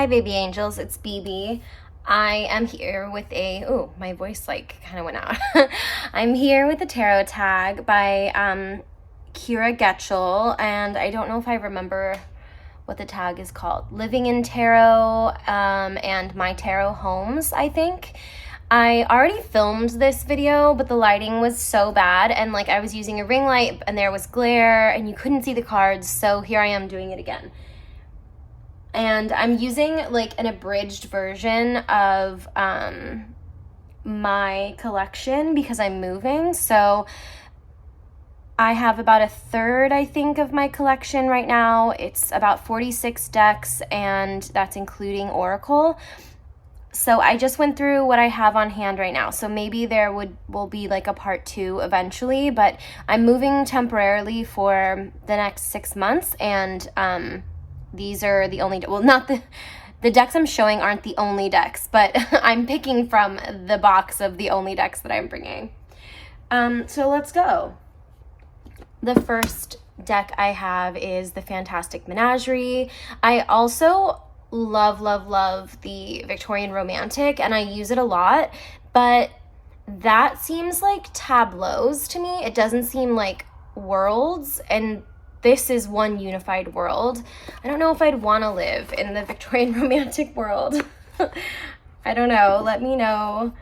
Hi baby angels, it's BB. I am here with a, oh, my voice like kind of went out. I'm here with a tarot tag by Kira Getchell, and I don't know if I remember what the tag is called. Living in Tarot and My Tarot Homes, I think. I already filmed this video, but the lighting was so bad, and like I was using a ring light and there was glare and you couldn't see the cards, so here I am doing it again. And I'm using like an abridged version of my collection because I'm moving. So I have about a third, I think, of my collection right now. It's about 46 decks, and that's including Oracle. So I just went through what I have on hand right now. So maybe there will be like a part 2 eventually, but I'm moving temporarily for the next 6 months, and these are the only, well, not the decks I'm showing aren't the only decks, but I'm picking from the box of the only decks that I'm bringing. So let's go. The first deck I have is the Fantastic Menagerie. I also love the Victorian Romantic, and I use it a lot, but that seems like tableaus to me. It doesn't seem like worlds, and this is one unified world. I don't know if I'd want to live in the Victorian Romantic world. I don't know. Let me know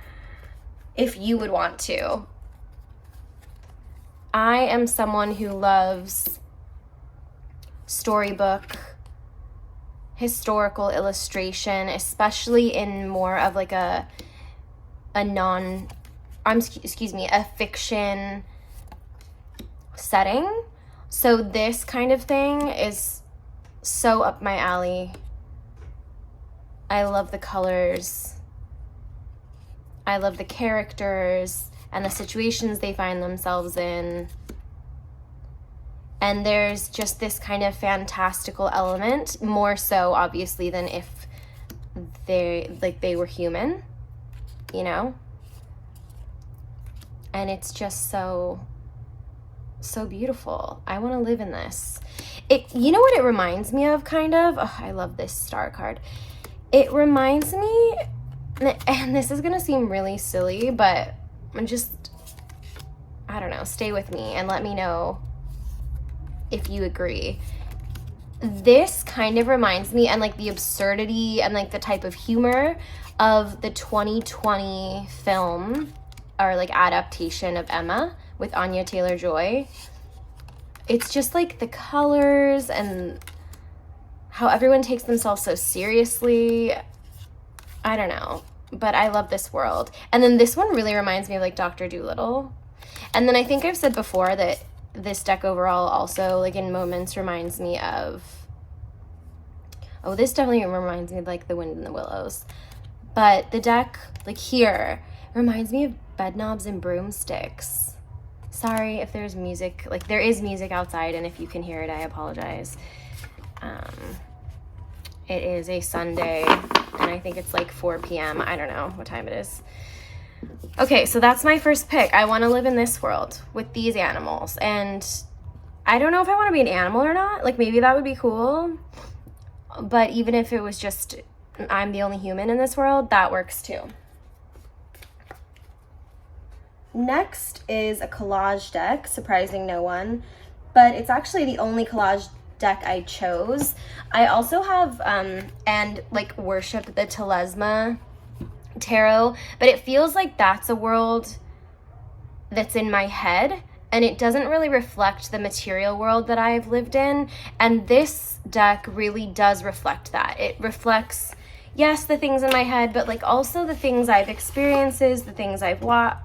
if you would want to. I am someone who loves storybook, historical illustration, especially in more of like a fiction setting. So this kind of thing is so up my alley. I love the colors. I love the characters and the situations they find themselves in. And there's just this kind of fantastical element, more so obviously than if they were human, you know? And it's just so beautiful. I want to live in this. You know what it reminds me of, kind of? Oh, I love this star card. It reminds me, and this is going to seem really silly, but I don't know, stay with me and let me know if you agree. This kind of reminds me, and like the absurdity and like the type of humor of the 2020 film or like adaptation of Emma with Anya Taylor-Joy. It's just like the colors and how everyone takes themselves so seriously. I don't know, but I love this world. And then this one really reminds me of like Dr. Dolittle. And then I think I've said before that this deck overall also like in moments reminds me of, oh, this definitely reminds me of like The Wind in the Willows. But the deck like here reminds me of Bedknobs and Broomsticks. Sorry if there's music, like there is music outside, and if you can hear it, I apologize. It is a Sunday, and I think it's like 4 p.m. I don't know what time it is. Okay, so that's my first pick. I want to live in this world with these animals, and I don't know if I want to be an animal or not. Like maybe that would be cool, but even if it was just I'm the only human in this world, that works too. Next is a collage deck, surprising no one, but it's actually the only collage deck I chose. I also have and like worship the Telesma tarot, but it feels like that's a world that's in my head, and it doesn't really reflect the material world that I've lived in, and this deck really does reflect that. It reflects, yes, the things in my head, but like also the things I've experienced, the things I've watched.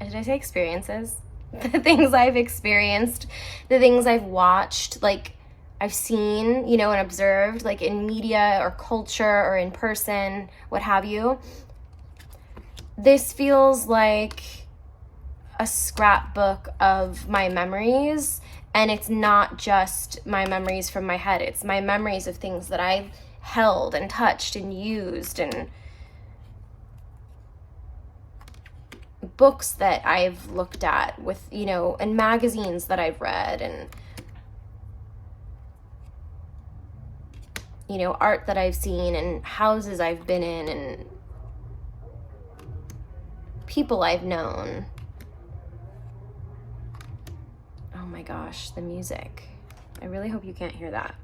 Did I say experiences? The things I've experienced, the things I've watched, like I've seen, you know, and observed, like in media or culture or in person, what have you. This feels like a scrapbook of my memories, and it's not just my memories from my head. It's my memories of things that I've held and touched and used, and books that I've looked at with, you know, and magazines that I've read, and you know, art that I've seen and houses I've been in and people I've known. Oh my gosh, the music. I really hope you can't hear that.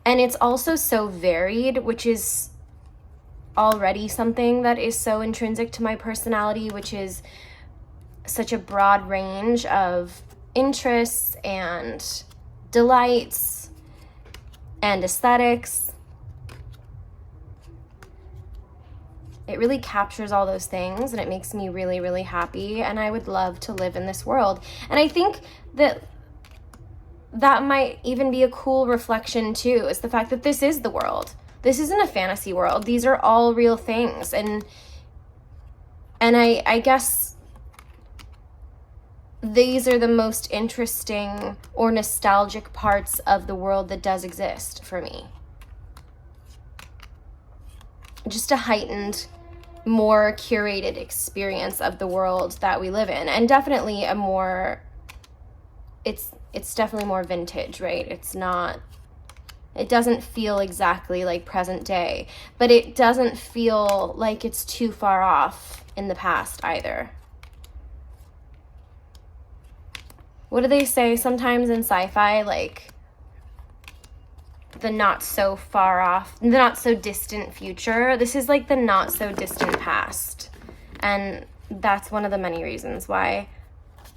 And it's also so varied, which is already something that is so intrinsic to my personality, which is such a broad range of interests and delights and aesthetics. It really captures all those things, and it makes me really, really happy, and I would love to live in this world. And I think that that might even be a cool reflection too, is the fact that this is the world. This isn't a fantasy world. These are all real things. And I guess these are the most interesting or nostalgic parts of the world that does exist for me. Just a heightened, more curated experience of the world that we live in. And definitely a more, it's definitely more vintage, right? It doesn't feel exactly like present day, but it doesn't feel like it's too far off in the past either. What do they say sometimes in sci-fi? Like the not so far off, the not so distant future. This is like the not so distant past. And that's one of the many reasons why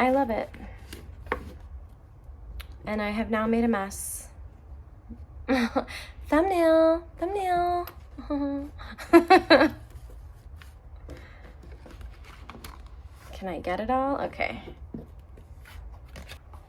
I love it. And I have now made a mess. Thumbnail. Can I get it all? Okay.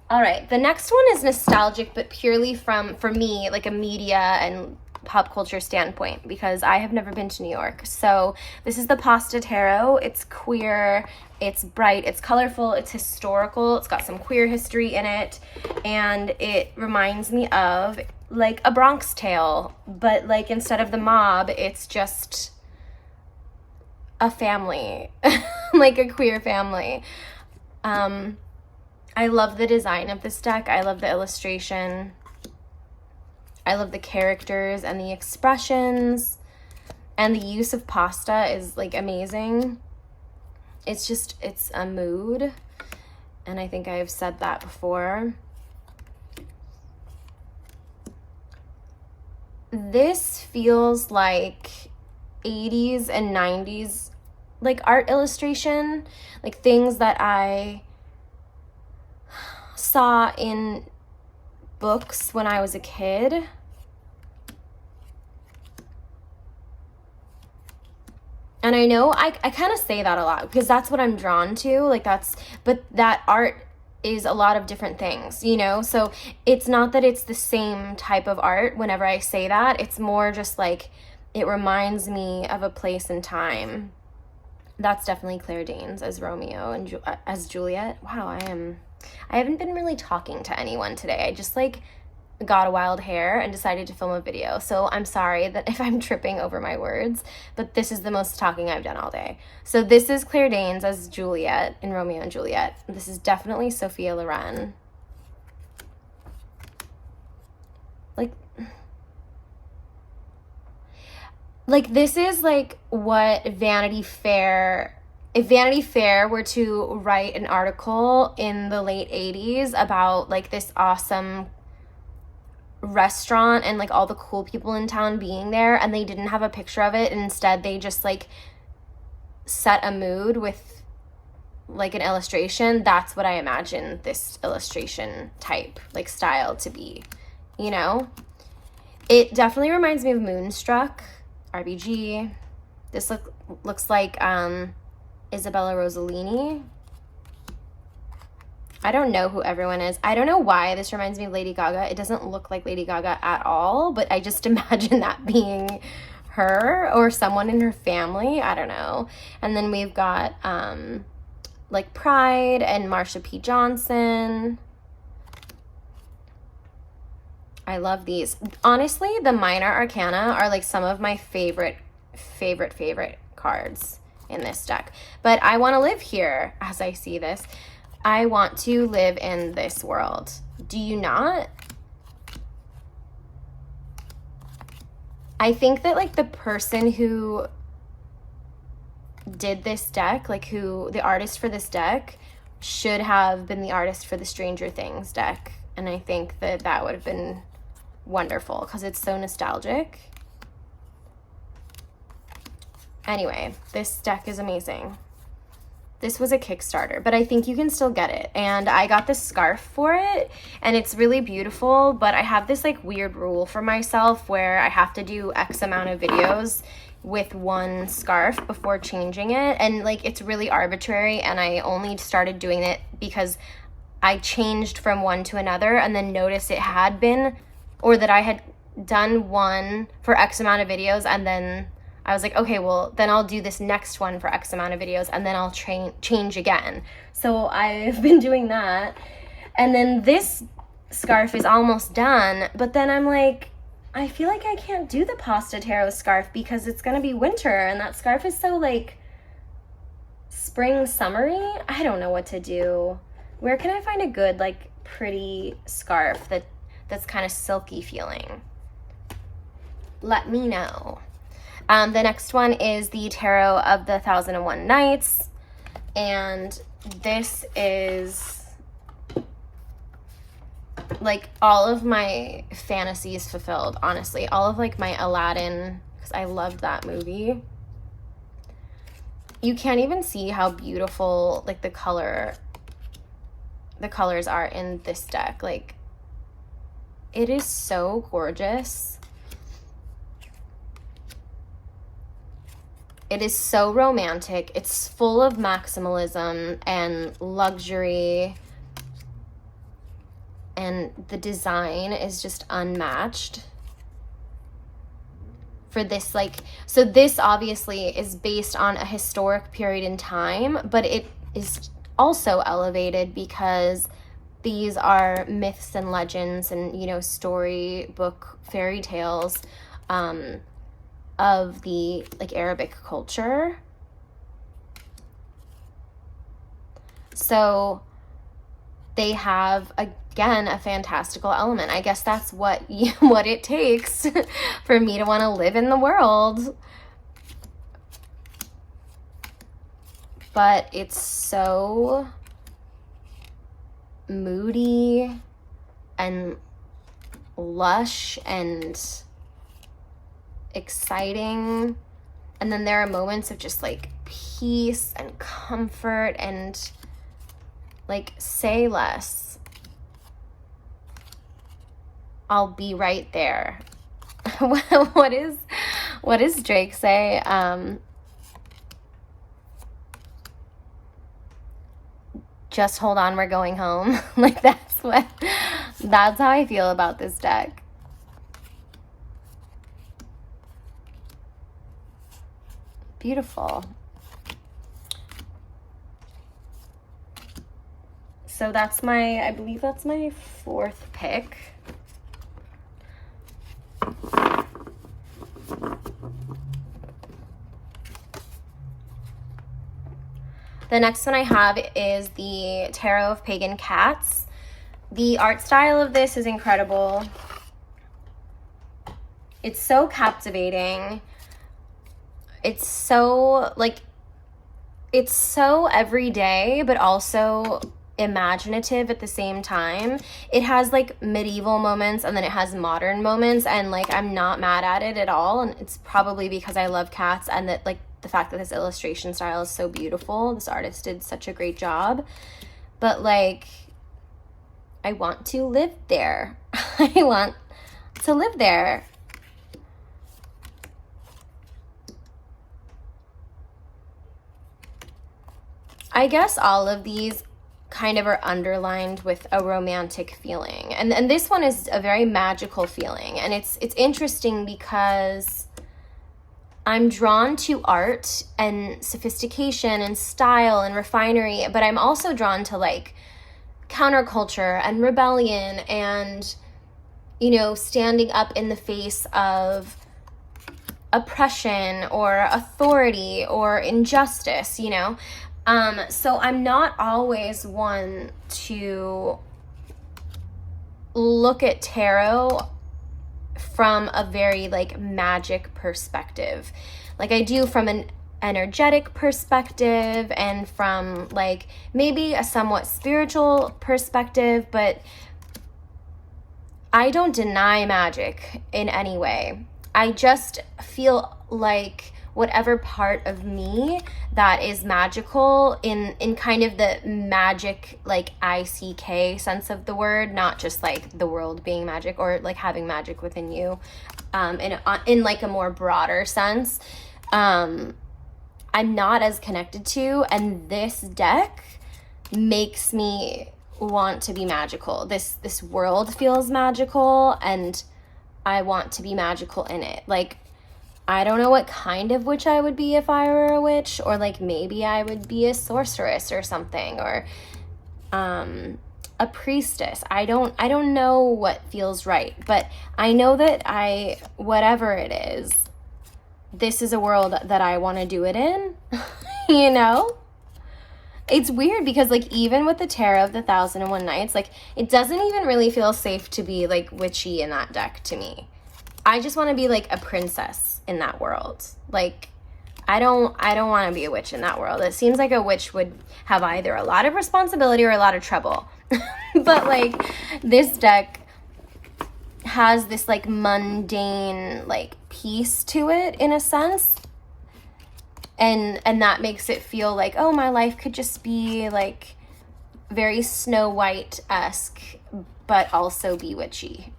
All right, the next one is nostalgic, but purely for me, like a media and pop culture standpoint, because I have never been to New York. So this is the Pasta Tarot. It's queer, it's bright, it's colorful, it's historical, it's got some queer history in it, and it reminds me of like a Bronx Tale, but like instead of the mob, it's just a family, like a queer family. I love the design of this deck. I love the illustration. I love the characters and the expressions, and the use of pasta is like amazing. It's a mood, and I think I've said that before. This feels like 80s and 90s like art illustration, like things that I saw in books when I was a kid. And I know I kind of say that a lot because that's what I'm drawn to, like but that art is a lot of different things, you know? So it's not that it's the same type of art whenever I say that. It's more just like it reminds me of a place and time. That's definitely Claire Danes as Romeo and as Juliet. Wow, I haven't been really talking to anyone today. I just like got a wild hair and decided to film a video. So I'm sorry that if I'm tripping over my words, but this is the most talking I've done all day. So this is Claire Danes as Juliet in Romeo and Juliet. This is definitely Sophia Loren. Like this is like what Vanity Fair, if Vanity Fair were to write an article in the late 80s about like this awesome restaurant and like all the cool people in town being there, and they didn't have a picture of it, and instead they just like set a mood with like an illustration, that's what I imagine this illustration type, like style to be, you know? It definitely reminds me of Moonstruck, RBG. This looks like Isabella Rossellini. I don't know who everyone is. I don't know why this reminds me of Lady Gaga. It doesn't look like Lady Gaga at all, but I just imagine that being her or someone in her family. I don't know. And then we've got like Pride and Marsha P. Johnson. I love these. Honestly, the Minor Arcana are like some of my favorite cards in this deck. But I want to live here as I see this. I want to live in this world. Do you not? I think that like the person who did this deck, like who the artist for this deck, should have been the artist for the Stranger Things deck. And I think that that would have been wonderful because it's so nostalgic. Anyway, this deck is amazing. This was a Kickstarter, but I think you can still get it. And I got this scarf for it, and it's really beautiful, but I have this like weird rule for myself where I have to do X amount of videos with one scarf before changing it. And like, it's really arbitrary, and I only started doing it because I changed from one to another and then noticed it had been, or that I had done one for X amount of videos, and then I was like, okay, well, then I'll do this next one for X amount of videos, and then I'll change again. So I've been doing that. And then this scarf is almost done, but then I'm like, I feel like I can't do the Pasta Tarot scarf because it's going to be winter, and that scarf is so like spring summery. I don't know what to do. Where can I find a good, like, pretty scarf that's kind of silky feeling? Let me know. The next one is the Tarot of the 1001 Nights, and this is like all of my fantasies fulfilled, honestly. All of like my Aladdin, because I loved that movie. You can't even see how beautiful like the colors are in this deck. Like, it is so gorgeous. It is so romantic. It's full of maximalism and luxury, and the design is just unmatched for this. Like, so this obviously is based on a historic period in time, but it is also elevated because these are myths and legends and, you know, storybook fairy tales of the like Arabic culture. So they have, again, a fantastical element. I guess that's what it takes for me to want to live in the world. But it's so moody and lush and exciting, and then there are moments of just like peace and comfort and like, say less, I'll be right there. What does Drake say? Just hold on, we're going home. Like, that's how I feel about this deck. Beautiful. So that's I believe that's my fourth pick. The next one I have is the Tarot of Pagan Cats. The art style of this is incredible. It's so captivating. It's so everyday, but also imaginative at the same time. It has like medieval moments, and then it has modern moments, and like, I'm not mad at it at all. And it's probably because I love cats, and that like the fact that this illustration style is so beautiful. This artist did such a great job. But like, I want to live there. I want to live there. I guess all of these kind of are underlined with a romantic feeling. And this one is a very magical feeling. And it's interesting because I'm drawn to art and sophistication and style and refinery, but I'm also drawn to like counterculture and rebellion and, you know, standing up in the face of oppression or authority or injustice, you know. So I'm not always one to look at tarot from a very like magic perspective. Like I do from an energetic perspective and from like maybe a somewhat spiritual perspective, but I don't deny magic in any way. I just feel like whatever part of me that is magical in kind of the magic, like ICK sense of the word, not just like the world being magic or like having magic within you, in like a more broader sense, I'm not as connected to, and this deck makes me want to be magical. This world feels magical, and I want to be magical in it. Like, I don't know what kind of witch I would be if I were a witch, or like maybe I would be a sorceress or something, or a priestess. I don't know what feels right, but I know that whatever it is, this is a world that I want to do it in. You know? It's weird because like even with the Tarot of the 1001 Nights, like it doesn't even really feel safe to be like witchy in that deck to me. I just want to be like a princess in that world. Like I don't want to be a witch in that world. It seems like a witch would have either a lot of responsibility or a lot of trouble. But like this deck has this like mundane like peace to it in a sense. And that makes it feel like, oh, my life could just be like very Snow White-esque, but also be witchy.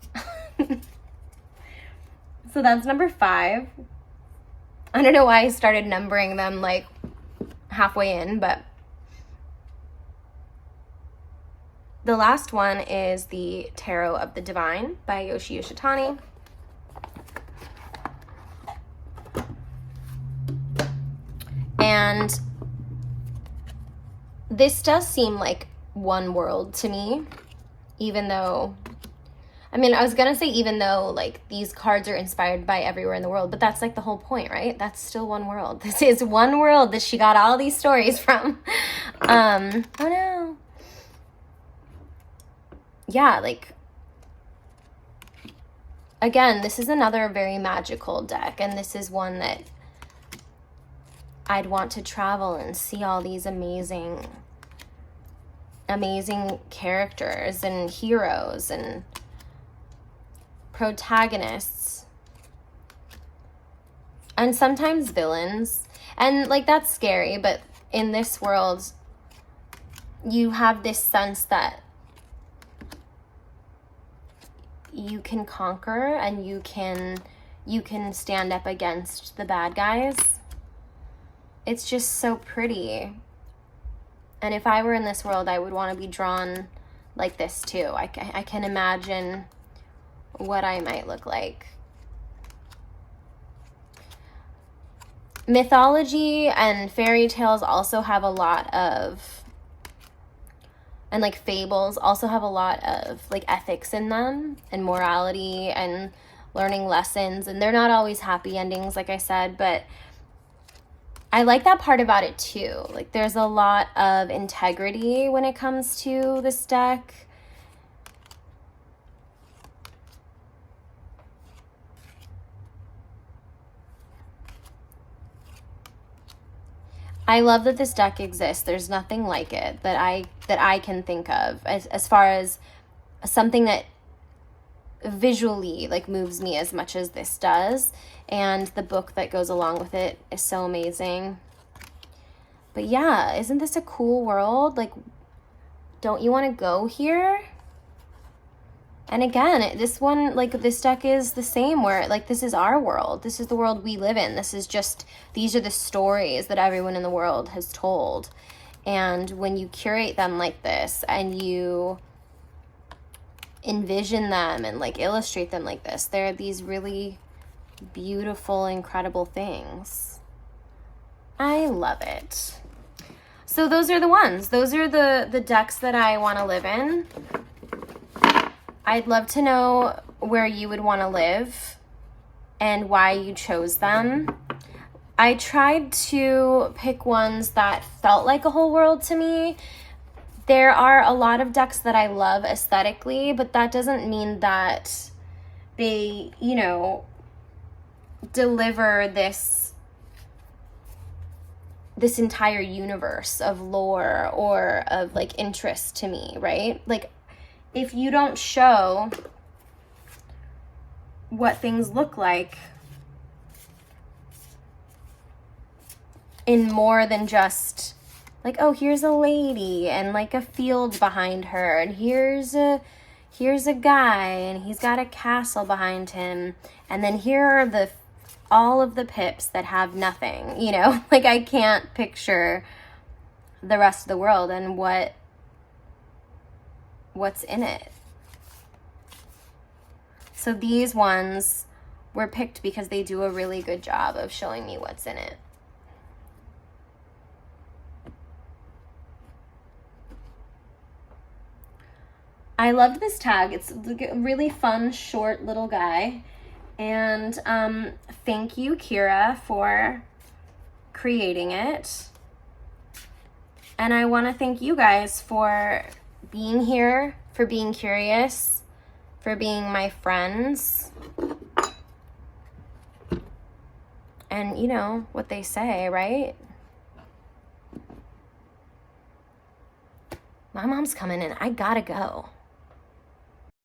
So that's number 5. I don't know why I started numbering them like halfway in, but the last one is the Tarot of the Divine by Yoshi Yoshitani. And this does seem like one world to me, even though, I mean, I was going to say even though like these cards are inspired by everywhere in the world, but that's like the whole point, right? That's still one world. This is one world that she got all these stories from. Oh no. Yeah, like, again, this is another very magical deck, and this is one that I'd want to travel and see all these amazing characters and heroes and protagonists and sometimes villains. And like that's scary, but in this world you have this sense that you can conquer and you can stand up against the bad guys. It's just so pretty. And if I were in this world, I would want to be drawn like this too. I can imagine what I might look like. Mythology and fairy tales also have a lot of, and like fables also have a lot of like ethics in them and morality and learning lessons. And they're not always happy endings, like I said, but I like that part about it too. Like there's a lot of integrity when it comes to this deck. I love that this deck exists. There's nothing like it that I can think of as far as something that visually like moves me as much as this does, and the book that goes along with it is so amazing. But yeah, isn't this a cool world? Like, don't you want to go here? And again, this one, like this deck is the same, where like this is our world. This is the world we live in. This is just, these are the stories that everyone in the world has told. And when you curate them like this and you envision them and like illustrate them like this, they're these really beautiful, incredible things. I love it. So those are the ones. Those are the decks that I want to live in. I'd love to know where you would want to live and why you chose them. I tried to pick ones that felt like a whole world to me. There are a lot of decks that I love aesthetically, but that doesn't mean that they, you know, deliver this entire universe of lore or of like interest to me, right? Like, if you don't show what things look like in more than just like, oh, here's a lady and like a field behind her, and here's a guy and he's got a castle behind him, and then here are all of the pips that have nothing, you know? Like, I can't picture the rest of the world and what's in it. So these ones were picked because they do a really good job of showing me what's in it. I loved this tag. It's a really fun, short little guy. And thank you, Kira, for creating it. And I want to thank you guys for being here, for being curious, for being my friends. And you know what they say, right? My mom's coming in. I gotta go.